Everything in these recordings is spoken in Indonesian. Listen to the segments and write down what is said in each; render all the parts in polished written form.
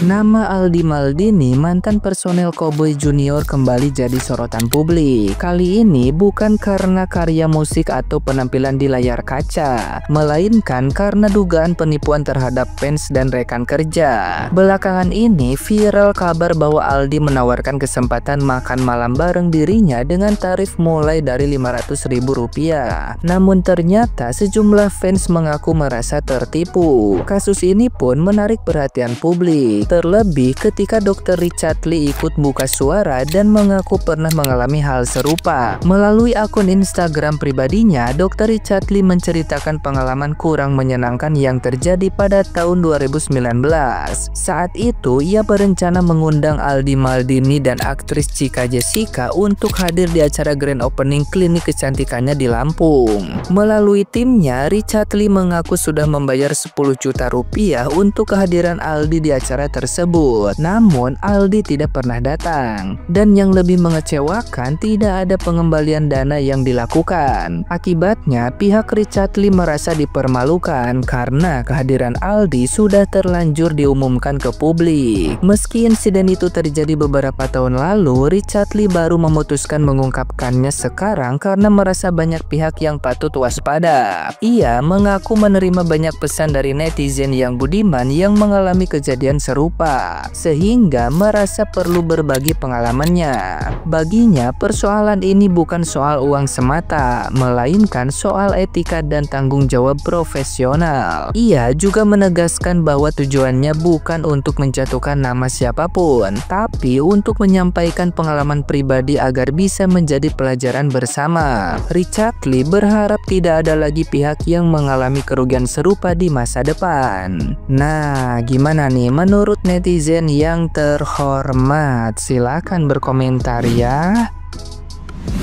Nama Aldi Maldini, mantan personel Cowboy Junior, kembali jadi sorotan publik. Kali ini bukan karena karya musik atau penampilan di layar kaca, melainkan karena dugaan penipuan terhadap fans dan rekan kerja. Belakangan ini viral kabar bahwa Aldi menawarkan kesempatan makan malam bareng dirinya dengan tarif mulai dari Rp500.000. Namun ternyata sejumlah fans mengaku merasa tertipu. Kasus ini pun menarik perhatian publik. Terlebih ketika Dr. Richard Lee ikut buka suara dan mengaku pernah mengalami hal serupa. Melalui akun Instagram pribadinya, Dr. Richard Lee menceritakan pengalaman kurang menyenangkan yang terjadi pada tahun 2019. Saat itu, ia berencana mengundang Aldi Maldini dan aktris Chika Jessica untuk hadir di acara grand opening klinik kecantikannya di Lampung. Melalui timnya, Richard Lee mengaku sudah membayar Rp10 juta untuk kehadiran Aldi di acara tersebut. Namun Aldi tidak pernah datang, dan yang lebih mengecewakan, tidak ada pengembalian dana yang dilakukan. Akibatnya pihak Richard Lee merasa dipermalukan karena kehadiran Aldi sudah terlanjur diumumkan ke publik. Meski insiden itu terjadi beberapa tahun lalu, Richard Lee baru memutuskan mengungkapkannya sekarang karena merasa banyak pihak yang patut waspada. Ia mengaku menerima banyak pesan dari netizen yang budiman yang mengalami kejadian serupa, sehingga merasa perlu berbagi pengalamannya. Baginya, persoalan ini bukan soal uang semata, melainkan soal etika dan tanggung jawab profesional. Ia juga menegaskan bahwa tujuannya bukan untuk menjatuhkan nama siapapun, tapi untuk menyampaikan pengalaman pribadi agar bisa menjadi pelajaran bersama. Richard Lee berharap tidak ada lagi pihak yang mengalami kerugian serupa di masa depan. Nah, gimana nih menurut netizen yang terhormat? Silakan berkomentar ya.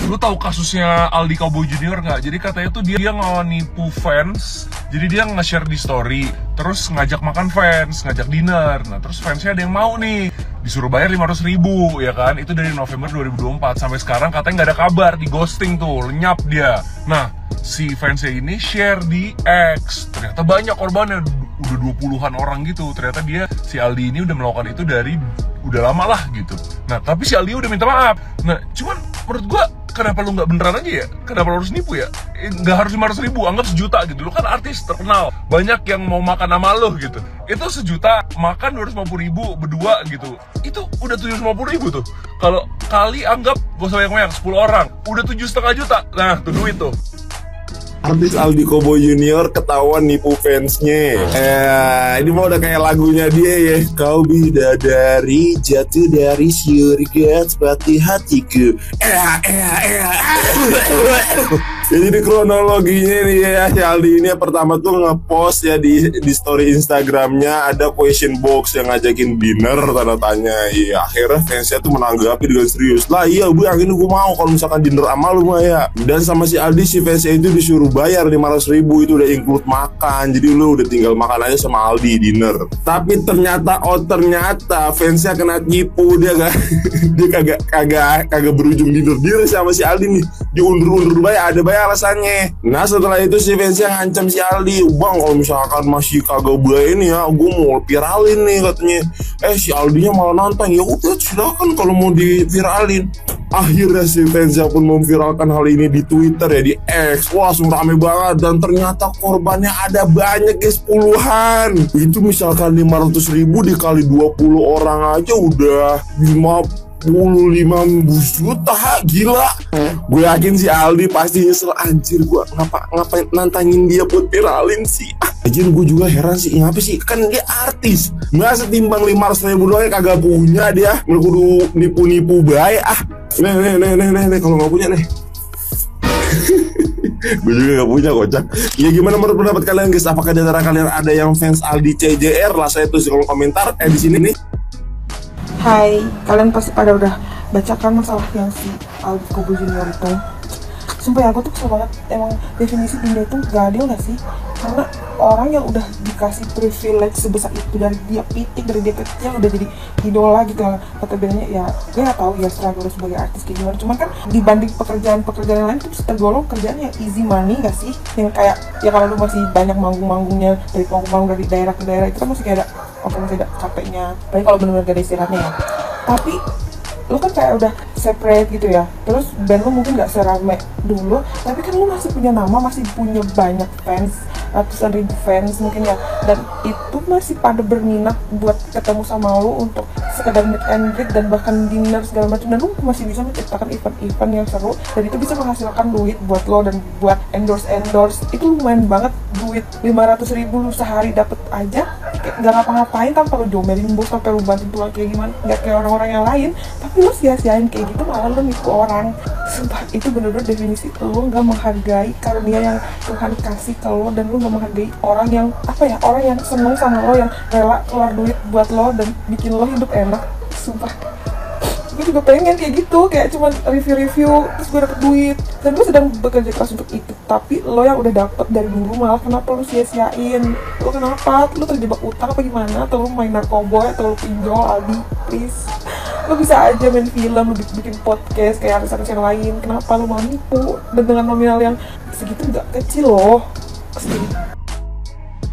Lu tahu kasusnya Aldi Cowboy Junior nggak? Jadi katanya tuh dia nipu fans. Jadi dia nge-share di story, terus ngajak makan fans, ngajak dinner. Nah terus fansnya ada yang mau nih, disuruh bayar Rp500.000 ya kan? Itu dari November 2024 sampai sekarang katanya nggak ada kabar, di ghosting tuh, lenyap dia. Nah si fansnya ini share di X, ternyata banyak korbannya, udah 20-an orang gitu. Ternyata si Aldi ini udah melakukan itu dari udah lama lah gitu. Nah tapi si Aldi udah minta maaf. Nah cuman menurut gua, kenapa lu nggak beneran aja ya? Kenapa lu harus nipu ya? Nggak harus Rp500.000, anggap Rp1 juta gitu. Lu kan artis terkenal, banyak yang mau makan sama lu gitu. Itu Rp1 juta, makan Rp250.000 berdua gitu. Itu udah Rp750.000 tuh. Kalau kali anggap gak usah banyak-banyak, 10 orang, udah Rp7,5 juta. Nah tuh duit tuh. Artis Aldi Cowboy Junior ketahuan nipu fansnya. Ini mah udah kayak lagunya dia ya. Kau bidadari jatuh dari surga seperti hatiku. Jadi kronologinya nih ya, si Aldi ini pertama tuh ngepost ya di story Instagramnya ada question box yang ngajakin dinner tanda tanya. Iya, akhirnya fansnya tuh menanggapi dengan serius. Lah iya gue yakin gue mau kalau misalkan dinner sama lu mah ya. Dan sama si Aldi, si fansnya itu disuruh bayar Rp500.000, itu udah include makan. Jadi lu udah tinggal makan aja sama Aldi dinner. Tapi ternyata fansnya kena tipu. Dia kagak berujung dinner sama si Aldi nih. Diundur-undur bayar alasannya. Nah setelah itu si fansnya ngancam si Aldi, bang kalau misalkan masih kagak bayar ini ya, gue mau viralin nih katanya. Si Aldinya malah nantang, ya udah silakan kalau mau diviralin. Akhirnya si fansnya pun memviralkan hal ini di Twitter ya, di X. Wah langsung rame banget, dan ternyata korbannya ada banyak guys, puluhan. Itu misalkan Rp500.000 dikali 20 orang aja udah 55 juta, gila. Gue yakin si Aldi pasti nyesel, anjir gue ngapain nantangin dia buat viralin sih. Anjir gue juga heran sih, ngapa sih, kan dia artis. Nggak setimbang Rp500.000 doang kagak punya dia, kudu nipu-nipu baik. Nih kalau nggak punya nih. Gue juga gak punya, kocak. Ya gimana menurut pendapat kalian guys? Apakah di antara kalian ada yang fans Aldi CJR? Lah saya tulis di kolom komentar di sini nih. Hai, kalian pasti pada udah baca kan masalah yang si Aldi Cowboy Junior itu. Sumpah ya, aku tuh kesel banget. Emang definisi Dinda itu gak adil gak sih? Karena orang yang udah dikasih privilege sebesar itu dari dia pitik, dari dia kecil udah jadi idola gitu lah. Kata bedanya ya, gue gak tau ya struggle sebagai artis kayak gimana. Cuman kan dibanding pekerjaan-pekerjaan yang lain itu bisa tergolong kerjaan yang easy money gak sih? Yang kayak, ya kalau lu masih banyak manggung-manggungnya, dari panggung-panggung dari daerah ke daerah, itu kan masih kayak ada oke masih ada capeknya, paling kalau benar-benar gak ada istirahatnya ya. Tapi lo kan kayak udah separate gitu ya, terus band lo mungkin gak serame dulu, tapi kan lo masih punya nama, masih punya banyak fans, ratusan ribu fans mungkin ya, dan itu masih pada berminat buat ketemu sama lo untuk sekedar meet and greet dan bahkan dinner segala macam, dan lo masih bisa menciptakan event-event yang seru, dan itu bisa menghasilkan duit buat lo dan buat endorse. Itu lumayan banget duit, 500.000 lo sehari dapet aja, kayak gak ngapa-ngapain tanpa lo jomelin bos, sampai lo banting tulang kayak gimana, gak kayak orang-orang yang lain, tapi lo sia-siain kayak gitu, malah lo nipu orang. Sumpah, itu bener-bener definisi lo gak menghargai karunia yang Tuhan kasih ke lo, dan lo gak menghargai orang yang orang yang seneng sama lo, yang rela keluar duit buat lo dan bikin lo hidup enak. Sumpah, gue juga pengen kayak gitu, kayak cuman review terus gue dapet duit, dan gue sedang bekerja keras untuk itu. Tapi lo yang udah dapet dari dulu, malah kenapa lo sia-siain? Lo kenapa? Lo terjebak utang apa gimana? Atau lo main narkoboy? Atau lo pinjol? Aldi, please, lo bisa aja main film, lo bikin podcast kayak artis-artis yang lain. Kenapa lo mau nipu? Dan dengan nominal yang segitu gak kecil loh.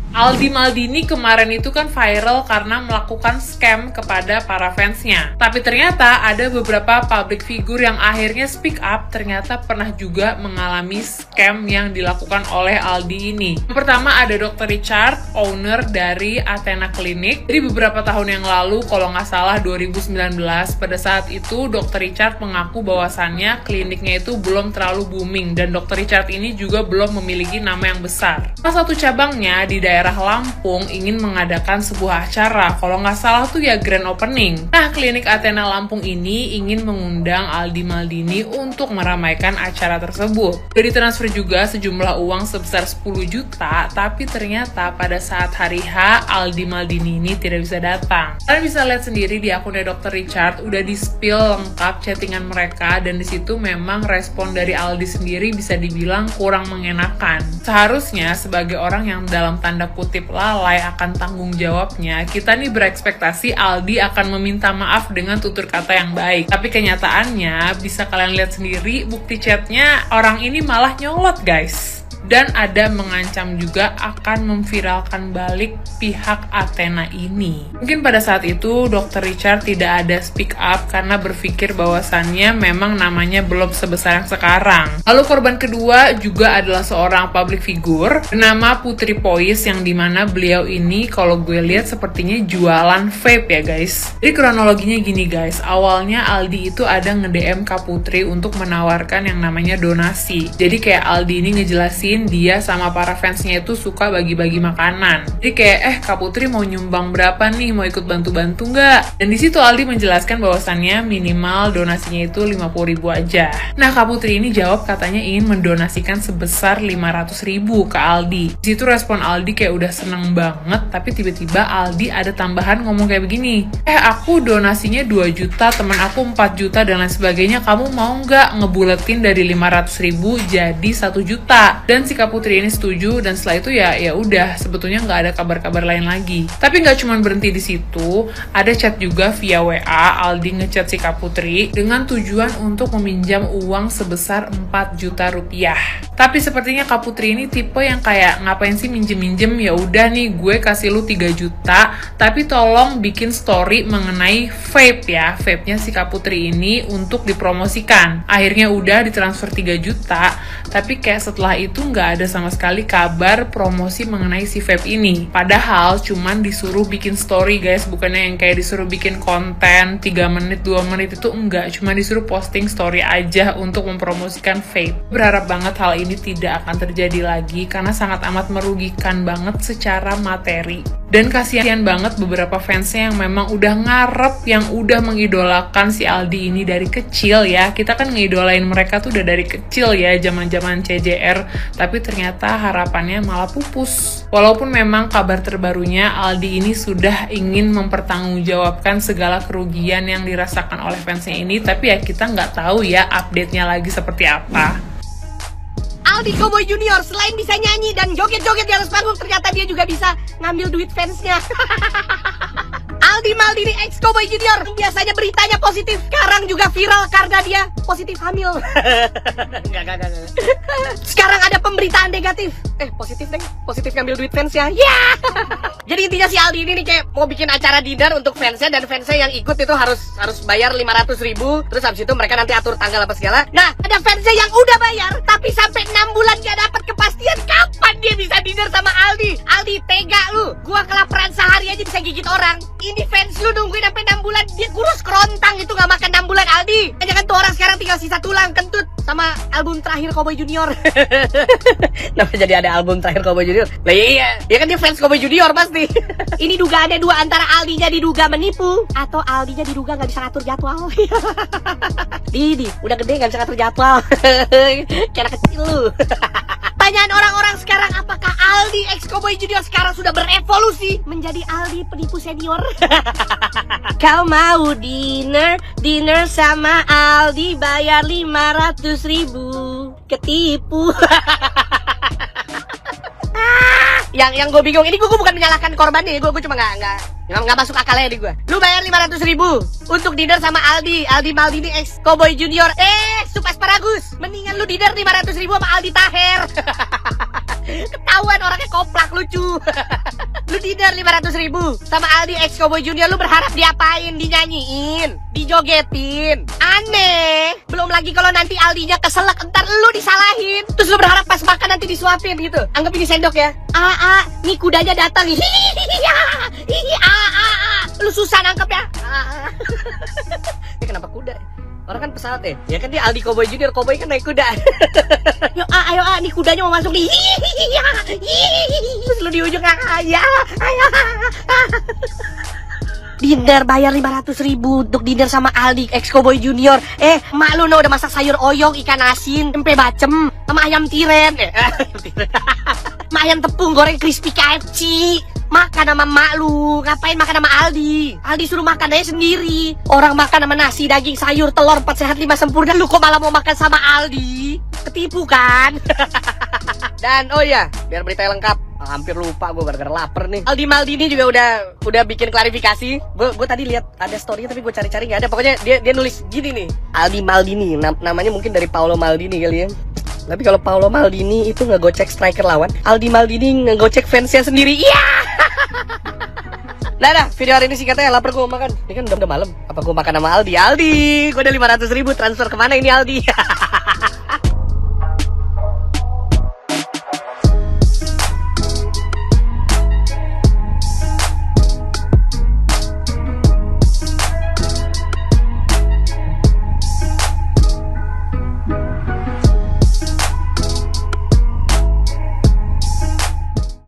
Aldi Maldini kemarin itu kan viral karena melakukan scam kepada para fansnya. Tapi ternyata ada beberapa public figure yang akhirnya speak up, ternyata pernah juga mengalami scam yang dilakukan oleh Aldi ini. Yang pertama ada Dr. Richard, owner dari Athena Clinic. Jadi beberapa tahun yang lalu, kalau nggak salah 2019, pada saat itu Dr. Richard mengaku bahwasannya kliniknya itu belum terlalu booming, dan Dr. Richard ini juga belum memiliki nama yang besar. Salah satu cabangnya di daerah Lampung ingin mengadakan sebuah acara, kalau nggak salah tuh ya grand opening. Nah, klinik Athena Lampung ini ingin mengundang Aldi Maldini untuk meramaikan acara tersebut. Udah ditransfer juga sejumlah uang sebesar 10 juta, tapi ternyata pada saat hari H, Aldi Maldini ini tidak bisa datang. Kalian bisa lihat sendiri di akunnya Dr. Richard, udah di-spill lengkap chattingan mereka, dan disitu memang respon dari Aldi sendiri bisa dibilang kurang mengenakan. Seharusnya sebagai orang yang dalam tanda kutip lalai akan tanggung jawabnya, kita nih berekspektasi Aldi akan meminta maaf dengan tutur kata yang baik. Tapi kenyataannya, bisa kalian lihat sendiri bukti chatnya, orang ini malah nyolot guys. Dan ada mengancam juga akan memviralkan balik pihak Athena ini. Mungkin pada saat itu Dr. Richard tidak ada speak up karena berpikir bahwasannya memang namanya belum sebesar yang sekarang. Lalu korban kedua juga adalah seorang public figure bernama Putri Pois, yang dimana beliau ini kalau gue lihat sepertinya jualan vape ya guys. Jadi kronologinya gini guys, awalnya Aldi itu ada nge-DM Kak Putri untuk menawarkan yang namanya donasi. Jadi kayak Aldi ini ngejelasin dia sama para fansnya itu suka bagi-bagi makanan. Jadi kayak Kak Putri mau nyumbang berapa nih, mau ikut bantu-bantu nggak? Dan di situ Aldi menjelaskan bahwasannya minimal donasinya itu 50.000 aja. Nah, Kak Putri ini jawab katanya ingin mendonasikan sebesar 500.000 ke Aldi. Di situ respon Aldi kayak udah seneng banget, tapi tiba-tiba Aldi ada tambahan ngomong kayak begini, aku donasinya 2 juta, teman aku 4 juta dan lain sebagainya, kamu mau nggak ngebuletin dari 500.000 jadi 1 juta? Dan si Kak Putri ini setuju, dan setelah itu ya udah, sebetulnya nggak ada kabar-kabar lain lagi. Tapi nggak cuma berhenti di situ, ada chat juga via WA. Aldi ngechat si Kak Putri dengan tujuan untuk meminjam uang sebesar 4 juta rupiah. Tapi sepertinya Kak Putri ini tipe yang kayak ngapain sih minjem-minjem, ya udah nih gue kasih lu 3 juta, tapi tolong bikin story mengenai vape ya, vape-nya si Kak Putri ini untuk dipromosikan. Akhirnya udah ditransfer 3 juta, tapi kayak setelah itu nggak ada sama sekali kabar promosi mengenai si vape ini. Padahal cuman disuruh bikin story guys, bukannya yang kayak disuruh bikin konten 3 menit, 2 menit, itu enggak. Cuma disuruh posting story aja untuk mempromosikan vape. Berharap banget hal ini tidak akan terjadi lagi, karena sangat amat merugikan banget secara materi. Dan kasihan banget beberapa fansnya yang memang udah ngarep, yang udah mengidolakan si Aldi ini dari kecil ya. Kita kan ngidolain mereka tuh udah dari kecil ya, zaman-zaman CJR. Tapi ternyata harapannya malah pupus. Walaupun memang kabar terbarunya Aldi ini sudah ingin mempertanggungjawabkan segala kerugian yang dirasakan oleh fansnya ini, tapi ya kita nggak tahu ya update-nya lagi seperti apa. Aldi Cowboy Junior selain bisa nyanyi dan joget-joget di atas panggung, ternyata dia juga bisa ngambil duit fansnya. Aldi Maldini X Cowboy Junior, biasanya beritanya positif, sekarang juga viral karena dia positif hamil. Enggak. Sekarang ada pemberitaan negatif. Positif deh, positif ngambil duit fansnya. Ya. Jadi intinya si Aldi ini nih kayak mau bikin acara dinner untuk fansnya, dan fansnya yang ikut itu harus bayar 500.000. Terus habis itu mereka nanti atur tanggal apa segala. Nah, ada fansnya yang udah bayar tapi sampai 6 bulan gak dapat kepastian kapan dia bisa dinner sama Aldi. Aldi, tega lu. Gua kelaparan sehari aja bisa gigit orang. Ini fans lu nungguin sampai 6 bulan, dia kurus kerontang itu gak makan 6 bulan, Aldi. Jangan tuh orang sekarang tinggal sisa tulang kentut sama album terakhir Cowboy Junior. Kenapa jadi ada album terakhir Cowboy Junior? Lah iya, dia kan dia fans Cowboy Junior pasti. Ini dugaannya dua, antara Aldinya diduga menipu atau Aldinya diduga nggak bisa ngatur jadwal. Didi, udah gede nggak bisa ngatur jadwal. Kayak anak kecil lu. Pertanyaan orang-orang sekarang, apakah Aldi ex Cowboy Junior sekarang sudah berevolusi menjadi Aldi penipu senior? Kau mau dinner sama Aldi, bayar 500.000, ketipu. Yang gue bingung, ini gue bukan menyalahkan korbannya, gue cuma nggak masuk akalnya di gue. Lu bayar 500.000 untuk dinner sama Aldi Maldini ex Cowboy Junior. Sup asparagus, mendingan lu dinner 500.000 sama Aldi Taher. Ketahuan orangnya koplak, lucu. Lu dinner 500.000 sama Aldi ex Cowboy Junior, lu berharap diapain? Dinyanyiin, dijogetin, aneh. Belum lagi kalau nanti Aldinya keselak, entar lu disalahin. Terus lu berharap pas makan nanti disuapin gitu. Anggap ini sendok ya. Nih kudanya datang. Lu susah nangkep ya. Ini kenapa kuda? Orang kan pesawat ya. Ya kan dia Aldi Cowboy Junior, Cowboy kan naik kuda. Ayo nih kudanya mau masuk nih. Terus lu di ujung ayo. Dinner bayar 500.000 untuk dinner sama Aldi ex Cowboy Junior. Mak lu udah masak sayur oyong, ikan asin, tempe bacem, sama ayam tiren. Mak ayam tepung goreng crispy KFC. Makan sama mak lu, ngapain makan sama Aldi? Aldi suruh makan aja sendiri. Orang makan sama nasi, daging, sayur, telur, 4 sehat 5 sempurna. Lu kok malah mau makan sama Aldi? Ketipu kan? Dan oh iya, biar beritanya lengkap, hampir lupa gue gara-gara lapar nih. Aldi Maldini juga udah bikin klarifikasi. Gue tadi lihat ada story-nya tapi gue cari-cari nggak ada. Pokoknya dia nulis gini nih. Aldi Maldini, namanya mungkin dari Paolo Maldini kali ya. Tapi kalau Paolo Maldini itu ngegocek striker lawan, Aldi Maldini ngegocek fansnya sendiri. Iya. Nah, video hari ini singkatnya lapar gue mau makan. Ini kan udah malam. Apa gue makan sama Aldi? Gue udah 500.000 transfer kemana ini Aldi?